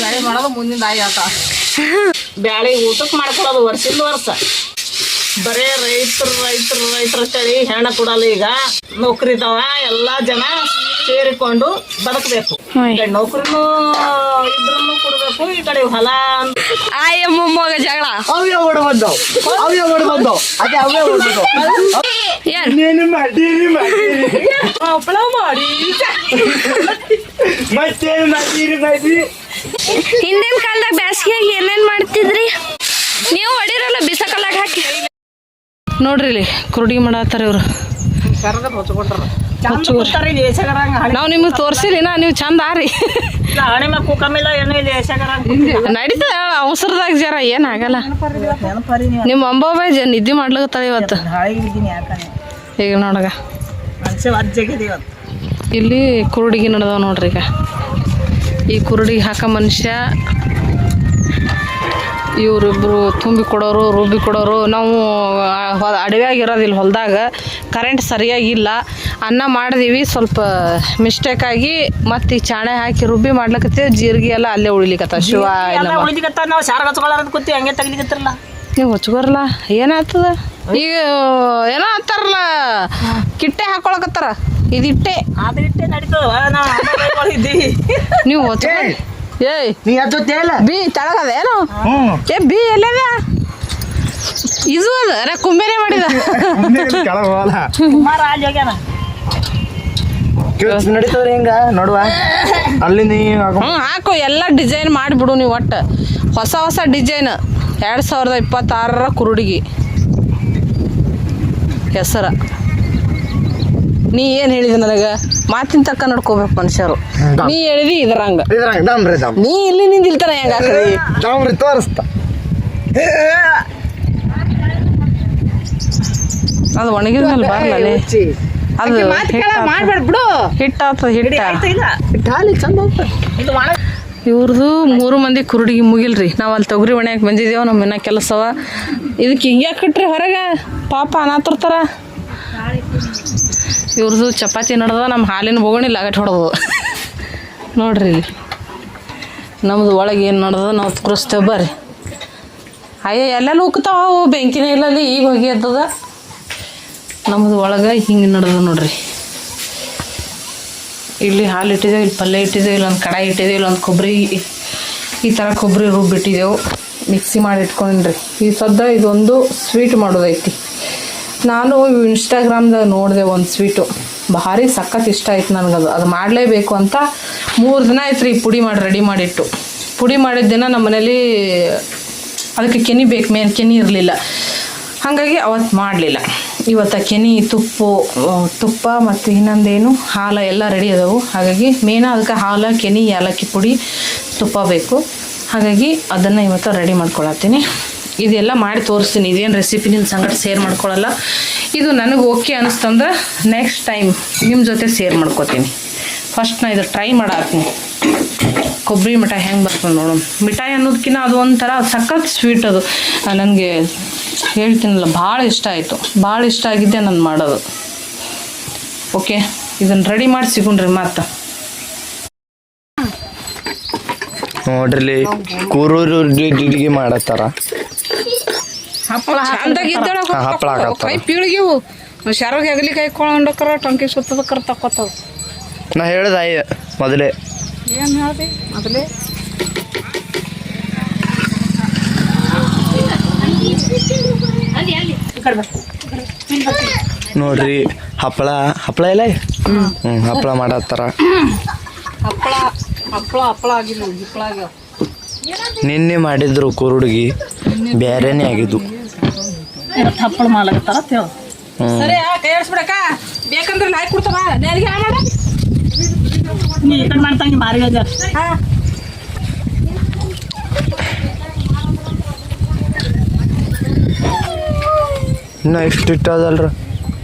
ಬ್ಯಾಳೆ ಮಾಡೋದು ಮುಂದಿನ ಆಟ. ಬ್ಯಾಳೆ ಊಟಕ್ಕೆ ಮಾಡ್ಕೊಳ್ಳೋದು ವರ್ಷದಿಂದ ವರ್ಷ. ಬರೇ ರೈತರು ಅಂತೇಳಿ ಹೆಣ್ಣ ಕೊಡಲ್ಲ. ಈಗ ನೌಕರಿ ಇದಾವ, ಎಲ್ಲಾ ಜನ ಸೇರಿಕೊಂಡು ಬದುಕಬೇಕು. ನೌಕರಿನೂ ಇದ್ರೂ ಕೊಡ್ಬೇಕು, ಈ ಕಡೆ ಹೊಲ ಮೊಮ್ಮಗ ಜಗಳ ಅವೇ ಓಡ್ಬಂದವು ಅದೇ ಅವೇ ಓಡ್ಬಂದವು. ಹಪ್ಪಳ ಮಾಡಿ ಮತ್ತೇನು ಮಾಡಿರಿ? ಹಿಂದಿನ ಕಾಲದಾಗ ಬ್ಯಾಸಿಗೆಯಾಗಿ ಏನೇನ್ ಮಾಡ್ತಿದ್ರಿ ನೀವು? ಹೊಡಿರಲ್ಲ ಬಿಸಕಲ್ಲಾಗ ಹಾಕಿ. ನೋಡ್ರಿ ಇಲ್ಲಿ ಕುರುಡಿ ಮಾಡತ್ತಾರ ಇವ್ರು. ನಾವು ನಿಮಗೆ ತೋರ್ಸಿಲ್ಲ, ನೀವು ಚಂದ ಆರಿ. ನಡೀತ ಅವಸರದಾಗ ಜರ ಏನಾಗಲ್ಲ. ನಿಮ್ಮ ಅಂಬಾಬಾಯಿ ನಿದ್ದೆ ಮಾಡ್ಲಿಕತ್ತಾಳ ಇವತ್ತು. ಈಗ ನೋಡಗ ಇಲ್ಲಿ ಕುರುಡಿಗೆ ನಡೆದವ ನೋಡ್ರಿ. ಈಗ ಈ ಕುರುಡಿಗೆ ಹಾಕ ಮನುಷ್ಯ ಇವರಿಬ್ಬರು ತುಂಬಿ ಕೊಡೋರು, ರುಬ್ಬಿ ಕೊಡೋರು. ನಾವು ಅಡವ್ಯಾಗಿರೋದಿಲ್ಲ, ಹೊಲದಾಗ ಕರೆಂಟ್ ಸರಿಯಾಗಿಲ್ಲ. ಅನ್ನ ಮಾಡಿದೀವಿ, ಸ್ವಲ್ಪ ಮಿಸ್ಟೇಕಾಗಿ ಮತ್ತು ಈ ಚಾಣೆ ಹಾಕಿ ರುಬ್ಬಿ ಮಾಡ್ಲಿಕತ್ತೀವಿ. ಜೀರಿಗೆ ಎಲ್ಲ ಅಲ್ಲೇ ಉಳಿಲಿಕತ್ತ. ಶಿವ ನಾವು ಶಾರ ಹಚ್ಕೊಳ್ಳೋದು ಕೂತಿ ಹಂಗೆ ತೆಗಿಲಿಕತ್ತಿರಲ್ಲ. ನೀವು ಹಚ್ಕೋರಲ್ಲ ಏನಾಗ್ತದ? ಈಗ ಏನೋ ಅಂತಾರಲ್ಲ, ಕಿಟ್ಟೆ ಹಾಕೊಳಕತ್ತಾರ. ಇದಿಟ್ಟೆ ಅದು ಇಟ್ಟೆ ನಡೀತದ. ನೀವು ಹಚ್ಕೊಳ್ಳಿ. ಏಯ್ ನೀ ಅಜ್ಜೊತ್ತೇಲ್ಲ ಬಿ ತಳಗದ ಏನು? ಏ ಬಿ ಎಲ್ಲದ? ಇದು ಅದ ಕುಂಬೇನೆ ಮಾಡಿದ. ನಡೀತದ್ರಿ ಹಿಂಗ ನೋಡುವ ಅಲ್ಲಿಂದ ಹಾಕು. ಎಲ್ಲ ಡಿಸೈನ್ ಮಾಡಿಬಿಡು ನೀವು. ಒಟ್ಟು ಹೊಸ ಡಿಸೈನ್ 2026 ಕುರುಡಿಗೆ ಹೆಸರ. ನೀ ಏನು ಹೇಳಿದ ನನಗೆ? ಮಾತಿನ ತಕ್ಕ ನಡ್ಕೋಬೇಕು ಮನುಷ್ಯರು. ನೀ ಹೇಳಿದಿ ಇದ್ರಂಗ, ನೀ ಇಲ್ಲಿ ನಿಂದಿಲ್ತಾರ ಹೆಂಗ ತೋರಿಸ್ತಾ. ಅದು ಒಣಗಿದ ಮೇಲೆ ಬರಲ್ಲ. ಅದು ಹಿಟ್ಟಾಗ್ತದ. ಇವ್ರದ್ದು 3 ಮಂದಿ ಕುರುಡಿಗೆ ಮುಗಿಲ್ರಿ. ನಾವು ಅಲ್ಲಿ ತೊಗರಿ ಒಣೆಯಕ್ಕೆ ಬಂದಿದ್ದೇವೆ. ನಮ್ಮ ಮನೆ ಕೆಲಸವ. ಇದಕ್ಕೆ ಹಿಂಗ್ಯಾಕೆ ಕಟ್ರಿ ಹೊರಗೆ? ಪಾಪ ಅನಾತಿರ್ತಾರ. ಇವ್ರದ್ದು ಚಪಾತಿ ನಡೆದ, ನಮ್ಮ ಹಾಲಿನ ಬೋಗಣಿಲ್ಲ ಆಗಟ್ ಹೊಡೆದು. ನೋಡ್ರಿ ಇಲ್ಲಿ ನಮ್ದು ಒಳಗೆ ಏನು ನಡೆದ ನಾವು ತೋರಿಸ್ತೇವೆ ಬರ್ರಿ. ಅಯ್ಯ ಎಲ್ಲೆಲ್ಲ ಉಕ್ತಾವು, ಬೆಂಕಿನೇ ಇಲ್ಲಲ್ಲಿ. ಈಗ ಹೋಗಿ ಎದ್ದದ. ನಮ್ಮದು ಒಳಗೆ ಹಿಂಗೆ ನಡೆದ ನೋಡ್ರಿ. ಇಲ್ಲಿ ಹಾಲು ಇಟ್ಟಿದ್ದೇವೆ, ಇಲ್ಲಿ ಪಲ್ಯ ಇಟ್ಟಿದ್ದೇವೆ, ಇಲ್ಲೊಂದು ಕಡಾಯಿ ಇಟ್ಟಿದ್ದೇವೆ, ಇಲ್ಲೊಂದು ಕೊಬ್ಬರಿ, ಈ ಥರ ಕೊಬ್ಬರಿ ರುಬ್ಬಿಟ್ಟಿದ್ದೆವು. ಮಿಕ್ಸಿ ಮಾಡಿ ಇಟ್ಕೊಂಡ್ರಿ. ಈ ಸದ್ದ ಇದೊಂದು ಸ್ವೀಟ್ ಮಾಡೋದೈತಿ. ನಾನು ಇನ್ಸ್ಟಾಗ್ರಾಮ್ದಾಗ ನೋಡಿದೆ ಒಂದು ಸ್ವೀಟು, ಭಾರಿ ಸಖತ್ ಇಷ್ಟ ಆಯ್ತು ನನಗದು. ಅದು ಮಾಡಲೇಬೇಕು ಅಂತ 3 ದಿನ ಆಯ್ತು ರೀ ಪುಡಿ ಮಾಡಿ ರೆಡಿ ಮಾಡಿಟ್ಟು. ಪುಡಿ ಮಾಡಿದ ದಿನ ನಮ್ಮ ಮನೇಲಿ ಅದಕ್ಕೆ ಕೆನೆ ಬೇಕು, ಮೇನ್ ಕೆನೆ ಇರಲಿಲ್ಲ. ಹಾಗಾಗಿ ಅವತ್ತು ಮಾಡಲಿಲ್ಲ. ಇವತ್ತು ಕೆನೆ, ತುಪ್ಪ ಮತ್ತು ಇನ್ನೊಂದೇನು ಹಾಲು ಎಲ್ಲ ರೆಡಿ ಅದಾವು. ಹಾಗಾಗಿ ಮೇನ ಅದಕ್ಕೆ ಹಾಲು, ಕೆನೆ, ಏಲಕ್ಕಿ ಪುಡಿ, ತುಪ್ಪ ಬೇಕು. ಹಾಗಾಗಿ ಅದನ್ನು ಇವತ್ತು ರೆಡಿ ಮಾಡ್ಕೊಳತ್ತೀನಿ. ಇದೆಲ್ಲ ಮಾಡಿ ತೋರಿಸ್ತೀನಿ. ಇದೇನು ರೆಸಿಪಿ ನಿಮ್ಮ ಸಂಗಡ ಶೇರ್ ಮಾಡ್ಕೊಳ್ಳಲ್ಲ. ಇದು ನನಗೆ ಓಕೆ ಅನಿಸ್ತಂದ್ರೆ ನೆಕ್ಸ್ಟ್ ಟೈಮ್ ನಿಮ್ಮ ಜೊತೆ ಶೇರ್ ಮಾಡ್ಕೋತೀನಿ. ಫಸ್ಟ್ ನಾ ಇದು ಟ್ರೈ ಮಾಡಾಕ್ತೀನಿ. ಕೊಬ್ಬರಿ ಮಿಠಾಯಿ ಹೆಂಗೆ ಬರ್ತದೆ ನೋಡೋಣ. ಮಿಠಾಯಿ ಅನ್ನೋದಕ್ಕಿಂತ ಅದು ಒಂಥರ ಸಖತ್ ಸ್ವೀಟ್. ಅದು ನನಗೆ ಹೇಳ್ತೀನಲ್ಲ, ಭಾಳ ಇಷ್ಟ ಆಯಿತು. ಭಾಳ ಇಷ್ಟ ಆಗಿದ್ದೆ ನಾನು ಮಾಡೋದು. ಓಕೆ, ಇದನ್ನು ರೆಡಿ ಮಾಡಿ ಸಿಗೋಣ್ರಿ ಮತ್ತೆ. ನೋಡ್ರಿ ಕೂರೂರಿಗೆ ಮಾಡತ್ತಾರ. ಹಪ್ಪಳ ಕೈ ಪೀಳಿಗೆವು ಶಾರೋಗಿ ಆಗಲಿ ಕೈ ಕೊಂಡಕ್ರ ಟಂಕಿ ಸುತ್ತದಕ್ರ ತಕ್ಕೋತಾವ. ನಾ ಹೇಳ್ದ ಮೊದಲೇ. ಏನು ಹೇಳ್ದೆ ಮೊದಲೇ? ನೋಡ್ರಿ ಹಪ್ಪಳ ಇಲ್ಲ. ಹಪ್ಪಳ ಮಾಡತ್ತಾರ. ಹಪ್ಪಳ ಆಗಿಲ್ಲ, ಹಿಪ್ಪಳ ಆಗ್ಯಾವ. ನಿನ್ನೆ ಮಾಡಿದ್ರು ಕುರುಡಿಗೆ ಬೇರೆನೇ ಆಗಿದ್ದು. ಹಪ್ಪಳ ಮಾಡ್ಲಕತ್ತಾರ. ಸರಿ ಕೈ ಆಡಿಸ್ಬಿಡಕ್ಕ, ಬೇಕಂದ್ರೆ ಹಾಕಿ ಕೊಡ್ತಾವ. ನೆರಿಗೆ ಮಾಡ ನೀ ಈ ಕಡೆ ಮಾಡ್ತಂಗೆ ಮಾರಿ ಅದ. ಇನ್ನು ಎಷ್ಟು ಇಟ್ಟದಲ್ರ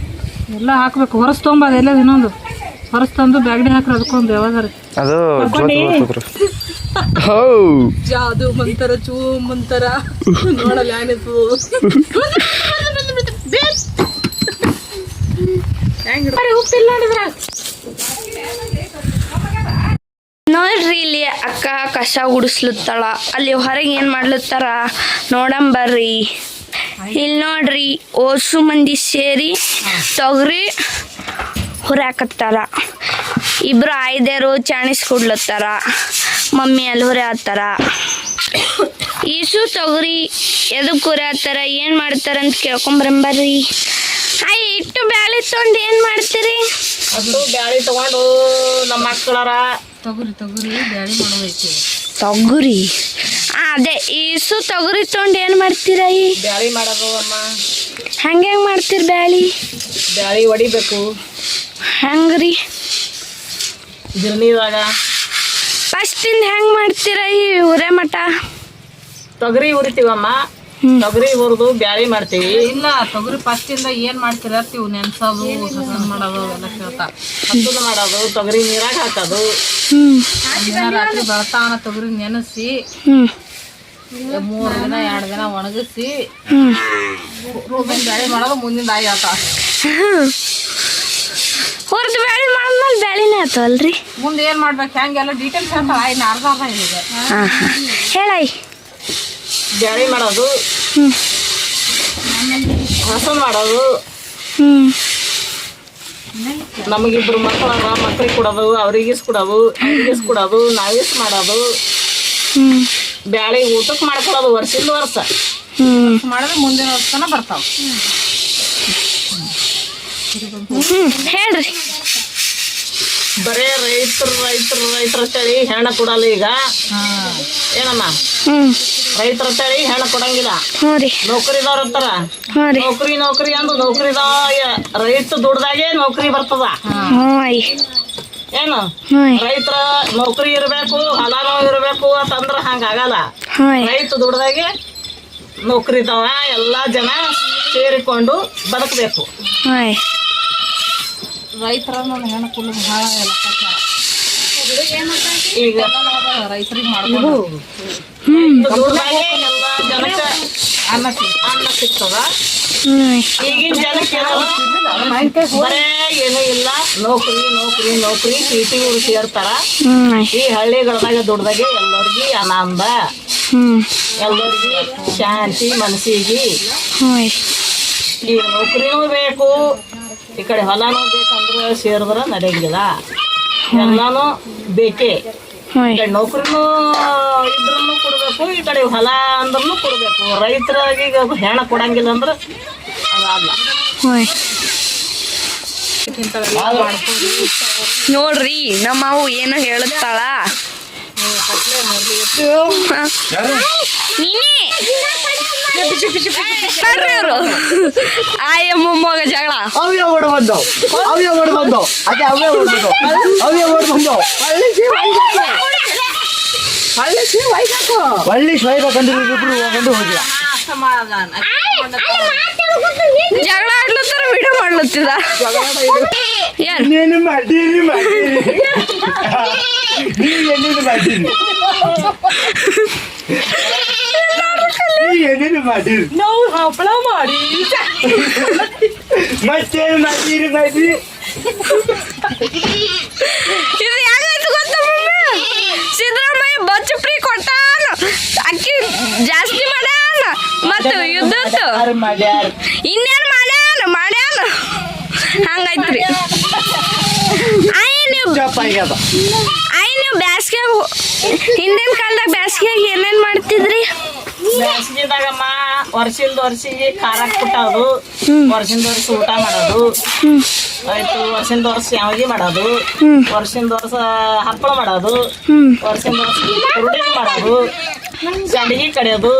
ಎಲ್ಲ ಹಾಕ್ಬೇಕು. ಹೊರಸ್ ತೊಗೊಂಬ ಎಲ್ಲ ಇನ್ನೊಂದು ಹೊರಸ್ ತಂದು ಬ್ಯಾಗಡಿ ಹಾಕ್ರಿ. ಅದಕ್ಕೊಂದು ಯಾವ್ದಾರ ಅದು ಜಾದು ಮಂತರ ಚೂ ಮಂತರ ನೋಡಲ್ಲ ಏನಿತ್ತು. ಉಪ್ಪಿಲ್ಲ ನೋಡಿದ್ರ. ನೋಡ್ರಿ ಇಲ್ಲಿ ಅಕ್ಕ ಕಸ ಗುಡಿಸ್ಲತ್ತಾಳ. ಅಲ್ಲಿ ಹೊರಗೆ ಏನು ಮಾಡ್ಲತ್ತಾರ ನೋಡಂಬರ್ರಿ. ಇಲ್ಲಿ ನೋಡ್ರಿ ಓಸು ಮಂದಿ ಸೇರಿ ತೊಗರಿ ಹುರಾಕತ್ತಾರ. ಇಬ್ರು ಆಯ್ದೇರು ಚಾಣಿಸ್ ಕೊಡ್ಲತ್ತಾರ. ಮಮ್ಮಿ ಅಲ್ಲಿ ಹುರಿ ಹಾಕ್ತಾರ. ಈಸು ತೊಗರಿ ಎದಕ್ಕೆ ಹುರಿ ಹಾಕ್ತಾರ ಏನು ಮಾಡ್ತಾರ ಅಂತ ಕೇಳ್ಕೊಂಬರಂಬರ್ರಿ. ಇಟ್ಟು ಬ್ಯಾಳಿ ತೊಗೊಂಡು ಏನು ಮಾಡ್ತೀರಿ? ಅದು ಬ್ಯಾಳಿ ತಗೊಂಡು ನಮ್ಮ ಮಕ್ಕಳರ ತೊಗರಿ ಅದೇ ಈಸು ತೊಗರಿ ತೊಗೊಂಡು ಏನು ಮಾಡ್ತೀರ? ಬ್ಯಾಳಿ ಮಾಡೋದು ಅಮ್ಮ. ಹೆಂಗೆ ಮಾಡ್ತೀರಿ ಬ್ಯಾಳಿ? ಬ್ಯಾಳಿ ಹೊಡಿಬೇಕು ಹೆಂಗ್ರಿ? ಗಿರ್ನಿದಾಗ ಫಸ್ಟಿಂದ ಹೆಂಗೆ ಮಾಡ್ತೀರ ಈ ಹುರೆ ಮಠ? ತೊಗರಿ ಹುರಿತೀವಮ್ಮ. ತೊಗರಿ ಹುರಿದು ಬ್ಯಾಳಿ ಮಾಡ್ತೀವಿ. ಇಲ್ಲ ತೊಗರಿ ಫಸ್ಟಿಂದ ಏನು ಮಾಡ್ತೀರ ಇವು ನೆನ್ಸೋದು ಸಸನ್ ಮಾಡೋದು ಎಲ್ಲ ಕೇಳ್ತಾರ. ಹತ್ತದ ಮಾಡೋದು, ತೊಗರಿ ನೀರಾಗ ಹಾಕೋದು. ರಾತ್ರಿ ಬೆಳತಾನ ತೊಗರಿ ನೆನೆಸಿ 3 ದಿನ 2 ದಿನ ಒಣಗಿಸಿ ಬ್ಯಾಳಿ ಮಾಡೋದು ಮುಂದಿನ ಆಯಿ ಆತ. ಹುರಿದು ಬ್ಯಾಳಿ ಮಾಡಿದ್ಮೇಲೆ ಬ್ಯಾಳಿನೇ ಆತವಲ್ರಿ. ಮುಂದೆ ಏನು ಮಾಡ್ಬೇಕು ಹೆಂಗೆಲ್ಲ ಡೀಟೇಲ್ಸ್ ಹೇಳ್ತಾರ. ಅರ್ಧ ಇದೆ ಹೇಳಾಯಿ. ಬ್ಯಾಳಿ ಮಾಡೋದು, ಹಸನ್ ಮಾಡೋದು. ನಮಗಿಬ್ರು ಮಕ್ಕಳಲ್ಲ, ಮಕ್ಳಿಗೆ ಕೊಡೋದು, ಅವ್ರಿಗೀಸ್ ಕೊಡೋದು, ಅವ್ರಿಗೀಸ್ ಕೊಡೋದು, ನಾವೀಸ್ ಮಾಡೋದು. ಬ್ಯಾಳಿ ಊಟಕ್ಕೆ ಮಾಡ್ಕೊಳ್ಳೋದು ವರ್ಷದಿಂದ ವರ್ಷ ಮಾಡಿದ್ರೆ ಮುಂದಿನ ವರ್ಷ ತನಕ ಬರ್ತಾವ. ಹೇಳ್ರಿ. ಬರೇ ರೈತರ ತಳಿ ಹೆಣ್ಣು ಕೊಡಲ್ಲ ಈಗ. ಏನಮ್ಮ ರೈತರ ತಳಿ ಹೆಣ್ಣು ಕೊಡಂಗಿಲ್ಲ. ಹ್ಞೂ ರೀ. ನೌಕರಿದವ್ರು ಇರ್ತಾರ. ಹ್ಞೂ ರೀ. ನೌಕರಿ ಅಂದು ರೈತ ದುಡ್ದಾಗೆ ನೌಕರಿ ಬರ್ತದ. ಹ್ಞೂ ಅಯ್ಯ. ಏನು ರೈತರ ನೌಕರಿ ಇರಬೇಕು, ಹೊಲನೂ ಇರಬೇಕು ಅಂತಂದ್ರೆ ಹಂಗಾಗಲ್ಲ. ರೈತ ದುಡ್ದಾಗೆ ನೌಕರಿ ಇದ್ದಾವ. ಎಲ್ಲ ಜನ ಸೇರಿಕೊಂಡು ಬದುಕಬೇಕು. ರೈತರ ಹೆಣ್ಣು ಕುಲ್ಲ ಭಾಳ ಎಲ್ಲ ಈಗ ರೈತರಿಗೆ ಮಾಡ್ಬೋದು. ದುಡ್ದಾಗೆ ಎಲ್ಲ ಜನಕ್ಕೆ ಅನ್ನ ಸಿಗ್ತದ. ಈಗಿನ ಜನಕ್ಕೆ ಬರೇ ಏನೂ ಇಲ್ಲ, ನೌಕರಿ ಚೀಟಿ ಊರು ಸೇರ್ತಾರ. ಈ ಹಳ್ಳಿಗಳದಾಗ ದುಡ್ದಾಗೆ ಎಲ್ಲರಿಗೆ ಆನಂದ, ಎಲ್ಲರಿಗೆ ಶಾಂತಿ ಮನಸ್ಸಿಗೆ. ಈಗ ನೌಕರಿನೂ ಬೇಕು, ಈ ಕಡೆ ಹೊಲನೂ ಬೇಕಂದ್ರೆ ಸೇರಿದ್ರೆ ನಡೆಯಂಗಿಲ್ಲ. ಎಲ್ಲಾನು ಬೇಕೇ. ಈ ಕಡೆ ನೌಕರಿನೂ ಇದ್ರೂ ಕೊಡಬೇಕು, ಈ ಕಡೆ ಹೊಲ ಅಂದ್ರೂ ಕೊಡಬೇಕು. ರೈತರಾಗಿ ಈಗ ಹೆಣ ಕೊಡಂಗಿಲ್ಲ ಅಂದ್ರೆ ಅದಲ್ಲ. ನೋಡ್ರಿ ನಮ್ಮ ಅವು ಏನೋ ಹೇಳುತ್ತಾಳ. ನೋಡ್ರಿ ಅವರು ಆಯ ಮೊಮ್ಮಗ ಜಗಳ. ಅವೇ ಓಡ್ ಬಂದವು ಅದೇ ಅವೇ ಓಡ್ ಬಂದವು. ಒಳ್ಳೆ ಸ್ವಯ್ಬೇಕಂದ್ರೆ ಇಬ್ರು ಹೋಗಂಡು ಹೋಗಿಲ್ಲ. ಜಗಳ ಆಡ್ಲತ್ತಾರ, ವಿಡಿಯೋ ಮಾಡ್ಲತ್ತಿದ. ನೀನು ಮಾಡೀರಿ ಏನೇನು ಮಾಡೀರಿ ನಾವು ಹಪ್ಪಳ ಮಾಡಿ ಮತ್ತೇನು ಮಾಡೀರಿ ಇದು ಹೆಂಗಾಯ್ತು ಗೊತ್ತಾ ಮಮ್ಮಿ? ಸಿದ್ದರಾಮಯ್ಯ ಬಚ್ಚ ಫ್ರೀ ಕೊಟ್ಟಾನ, ಅಕ್ಕಿ ಜಾಸ್ತಿ ಮಾಡ್ಯಾನ, ಮತ್ತು ಯುದ್ಧದ್ದು ಇನ್ನೇನು ಮಾಡ್ಯಾನ ಹಂಗಾಯ್ತ್ರಿ. ನೀವು ಬ್ಯಾಸ್ಗ್ಯಾಗ ಹಿಂದಿನ ಕಾಲದಾಗ ಬ್ಯಾಸ್ಗ್ಯಾಗ ಏನೇನು ಮಾಡ್ತಿದ್ರಿ? ಬೇಸಿಗೆದಾಗಮ್ಮ ವರ್ಷದಿಂದ ವರ್ಷಿಗೆ ಖಾರ ಕುಟ್ಟೋದು, ವರ್ಷದಿಂದ ವರ್ಷ ಊಟ ಮಾಡೋದು ಆಯ್ತು. ವರ್ಷದಿಂದ ವರ್ಷ ಶಾವಿಗೆ ಮಾಡೋದು, ವರ್ಷದಿಂದ ವರ್ಷ ಹಪ್ಪಳ ಮಾಡೋದು, ವರ್ಷದಿಂದ ವರ್ಷ ಹುರುಳಿ ಮಾಡೋದು, ಸಂಡಿಗೆ ಕಡಿಯೋದು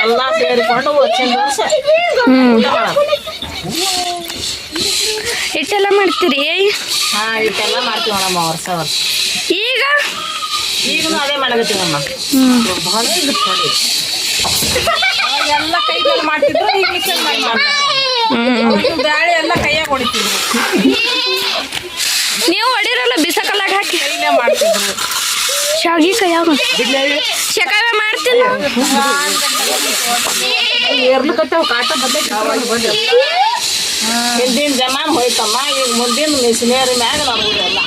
ಎಲ್ಲ ಸೇರಿಕೊಂಡು ವರ್ಷದಿಂದ ವರ್ಷ ಊಟ ಮಾಡೋದು. ಇಷ್ಟೆಲ್ಲ ಮಾಡ್ತೀರಿ? ಇಷ್ಟೆಲ್ಲ ಮಾಡ್ತೀವಿ ನೋಡಮ್ಮ ವರ್ಷ ಈಗಲೂ ಅದೇ ಮಾಡಕತ್ತೀವಮ್ಮ. ಬಹಳ ಎಲ್ಲ ಕೈ ಮೇಲೆ ಮಾಡ್ತಿದ್ರು, ಈಗ ಮಿಕ್ಸರ್ ಮಾಡಿ ಮಾಡ್ತಾರೆ. ಬ್ಯಾಳಿ ಎಲ್ಲ ಕೈಯಾಗ ಹೊಡಿತಿದ್ರು. ನೀವು ಹೊಡಿರಲ್ಲ ಬಿಸಕಲ್ಲಾಗ ಹಾಕಿ ಕೈಲೇ ಮಾಡ್ತಿದ್ರು. ಶಾವಿಗೆ ಕೈಯಾಗ ಶಕಾವೆ ಮಾಡ್ತಿಲ್ಲ. ಏರ್ಲಕತ್ತೇವು ಕಾಟ ಬಂದ ಹಿಂದಿನ ಜಮಾನ್ ಹೋಯ್ತಮ್ಮ. ಈಗ ಮುಂದಿನ ಮಿಷಿನರಿ ಮ್ಯಾಗ ನಮ್ಗೆಲ್ಲ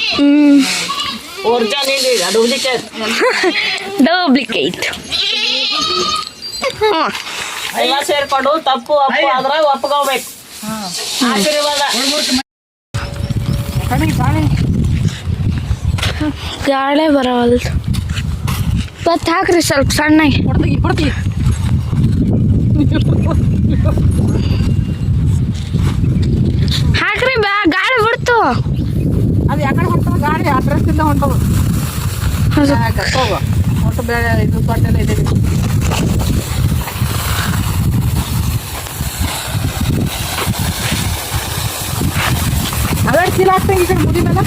ಒರ್ಜಿನಲ್ ಇಲ್ಲ ಈಗ ಡೂಪ್ಲಿಕೇಟ್. ಡೂಪ್ಲಿಕೇಟ್. ಹ್ಞೂ ಎಲ್ಲ ಸೇರ್ಕೊಂಡು ತಪ್ಪು ಅಪ್ಪು ಆದ್ರೆ ಒಪ್ಕೋಬೇಕು. ಆಶೀರ್ವಾದ. ಗಾಳಿ ಬರವಲ್ದು. ಬತ್ ಹಾಕ್ರಿ ಸ್ವಲ್ಪ ಸಣ್ಣಗೆ. ಹಾಕ್ರಿ ಗಾಳಿ ಬಿಡ್ತು. ಅದು ಯಾಕಡೆ ಹೊಂಟದ ಗಾಡಿ ಅಡ್ರೆಸ್ಸಿಂದ ಹೊಂಟದು. ಒಟ್ಟು ಬೇಳೆ ಇದು ತೊಟ್ಟೆಲ್ಲ ಇದೆ. ಅವೆರಡು ಚೀಲ ಹಾಕ್ತಾ ಈ ಕಡೆ ಮುದಿ ಮೇಲೆ.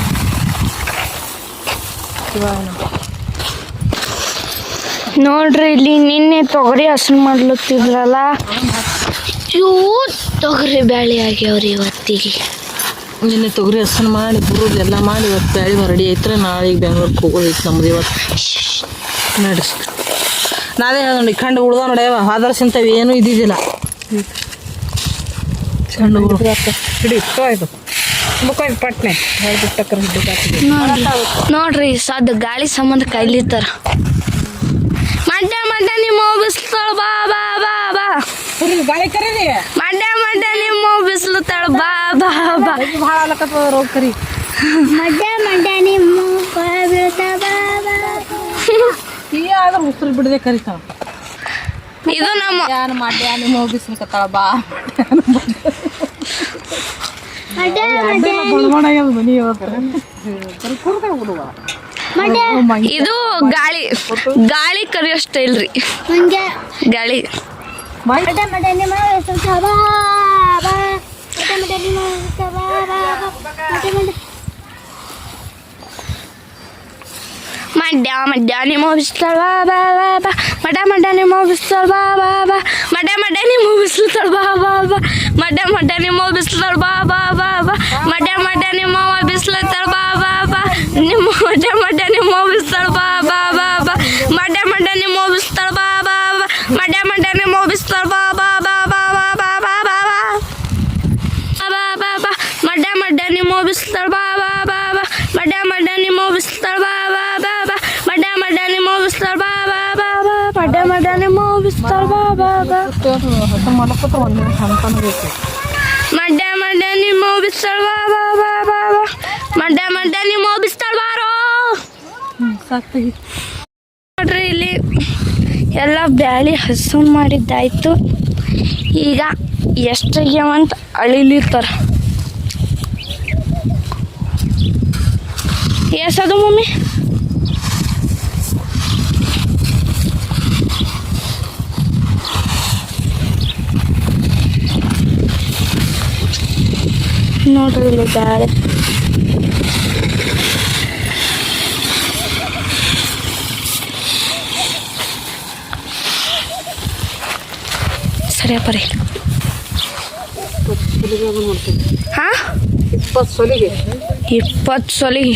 ನೋಡ್ರಿ ಇಲ್ಲಿ ನಿನ್ನೆ ತೊಗರಿ ಹಸನ್ ಮಾಡ್ಲತ್ತಿದ್ರಲ್ಲ, ಇವು ತೊಗರಿ ಬ್ಯಾಳಿ ಆಗ್ಯಾವ್ರಿ ಇವತ್ತಿಗೆ. ನಿನ್ನೆ ತೊಗರಿ ಹಸನ್ ಮಾಡಿ ಬುರುದು ಎಲ್ಲ ಮಾಡಿ ಇವತ್ತು ಬ್ಯಾಳಿ ರೆಡಿ ಐತ್ರಿ. ನಾಳೆಗೆ ಬೆಂಗ್ಳೂರಿಗೆ ಹೋಗೋದೈತಿ ನಮ್ದು ಇವತ್ತು. ನಡ್ಸ್ ನಾವೇ ನೋಡಿ ಕಂಡು ಉಳ್ದ ನೋಡ್ಯವ ಆದರ್ಶಂತವು ಏನೂ ಇದ್ದಿದ್ದಿಲ್ಲ. ಕಂಡು ಹಿಡಿ ಆಯ್ತು ಮುಖಾಯ್ತು ಪಟ್ನೆ ಹೇಳ್ಬಿಟ್ಟಕ್ರ ನೋಡ್ರಿ ಸದ್ ಗಾಳಿ ಸಂಬಂಧ ಕಾಯ್ಲಿತ್ತಾರ. ಮಡ್ಡ ಮಡ್ಡ ನಿಮ್ಮ ಬಿಸ್ಲತ್ತಾಳ ಬಾ ಬಾ ಬಾ ಬಾ. ಗಾಳಿ ಕರೀರಿ. ಮಡ್ಡ ಮಡ್ಡ ನಿಮ್ಮ ಬಿಸ್ಲತ್ತಾಳ ಬಾ ಬಾ ಬಾ. ಭಾಳ ಅಲಕತ್ತದ ರೋಗ ಕರಿ. ಮಡ್ಡ ಮಡ್ಡ ನಿಮ್ಮ ಈ ಆದ್ರೆ ಉಸಿರು ಬಿಡದೆ ಕರಿತಾವ. ಇದು ನಮ್ಮ ಯಾನು ಮಾಡ್ಯ ನಿಮ್ಮ ಬಿಸ್ಲಕತ್ತಾಳ ಬಾ. ಇದು ಗಾಳಿ ಗಾಳಿ ಕರಿಯೋ ಸ್ಟೈಲ್ ರೀ. ಗಾಳಿ ಮಡ್ಡ ಮಡ್ಡ ನಿಮ್ಮ ಬಿಸ್ತಾಳ ಬಾ ಬಾ ಬಾ. ಮಡ್ಡ ಮಡ್ಡ ನಿಮ್ಮ ಬಿಸ್ತಾಳ ಬಾ ಬಾ ಬಾ. ಮಡ್ಡ ಮಡ್ಡ ನಿಮ್ಮ ಬಿಸ್ತಾಳ ಬಾ ಬಾ ಬಾ. ಮಡ್ಡ ಮಡ್ಡ ನಿಮ್ಮ ಬಿಸ್ತಾಳ ಬಾ ಬಾ ಬಾ ಬಾ. ಮಡ್ಡ ಮಡ್ಡ ನಿಮ್ಮ ಬಿಸ್ಲತ್ತಾಳ ಬಾ ಬಾ ಬಾ. ನಿಮ್ಮ ಮಡ್ಡ ಮಡ್ಡ ನಿಮ್ಮ ಬಿಸ್ತಾಳ ಬಾ ಬಾ ಬಾ ಬಾ. ಮಡ್ಡ ಮಡ್ಡ ನಿಮ್ಮ ಬಿಸ್ತಾಳ ಬಾ ಬಾ ಬಾ. ಮಡ್ಡ ಮಡ್ಡ ನಿಮ್ಮ ಬಿಸ್ತಾಳ ಬಾ ಬಾ ಬಾ ಬಾ ಬಾ ಬಾ ಬಾ ಬಾ ಬಾ ಬಾ ಬಾ. ಮಡ್ಡ ಮಡ್ಡ ನಿಮ್ಮ ಬಿಸ್ತಾಳ ಬಾ ಬಾ ಬಾ ಬಾ. ಮಡ್ಡ ಮಡ್ಡ ನಿಮ್ಮ ಬಿಸ್ತಾಳ ಬಾ ಬಾ ಬಾ ಬಾ. ಮಡ್ಡ ಮಡ್ಡ ನಿಮ್ಮ ಬಿಸ್ತಾಳ ಬಾ ಬಾ ಬಾ ಬಾ. ಮಡ್ಡ ಮಡ್ಡ ನಿಮ್ಮ ಬಿಸ್ತಾಳ ಬಾ ಬಾ ಬಾ. ಮಾಡ್ಕೊತ ಒಂದು ಸಣ್ಣ ಬೇಕು. ಮಡ್ಡ ಮಡ್ಡ ನಿಮ್ಮ ಬಿಸ್ತಾಳ ಬಾ ಬಾ ಬಾ ಬಾ ಬಾ. ಮಡ್ಡ ಮಡ್ಡ ನಿಮ್ಮ ಬಿಸ್ತಾಳ ಬಾರೋ. ಸಾಕ್ತಿ ನೋಡ್ರಿ ಇಲ್ಲಿ ಎಲ್ಲ ಬ್ಯಾಳಿ ಹಸನ್ ಮಾಡಿದ್ದಾಯ್ತು. ಈಗ ಎಷ್ಟಾಗ್ಯಾವಂತ ಅಳಿಲಿತ್ತಾರ. ಎಸದು ಮಮ್ಮಿ ನೋಡ್ರಿ ಇಲ್ಲಿ ಬ್ಯಾಳೆ ಸರಿಯಪ್ಪ ರೀ. ಹಾಂ 20 ಸೊಲಿಗೆ 20 ಸೊಲಿಗೆ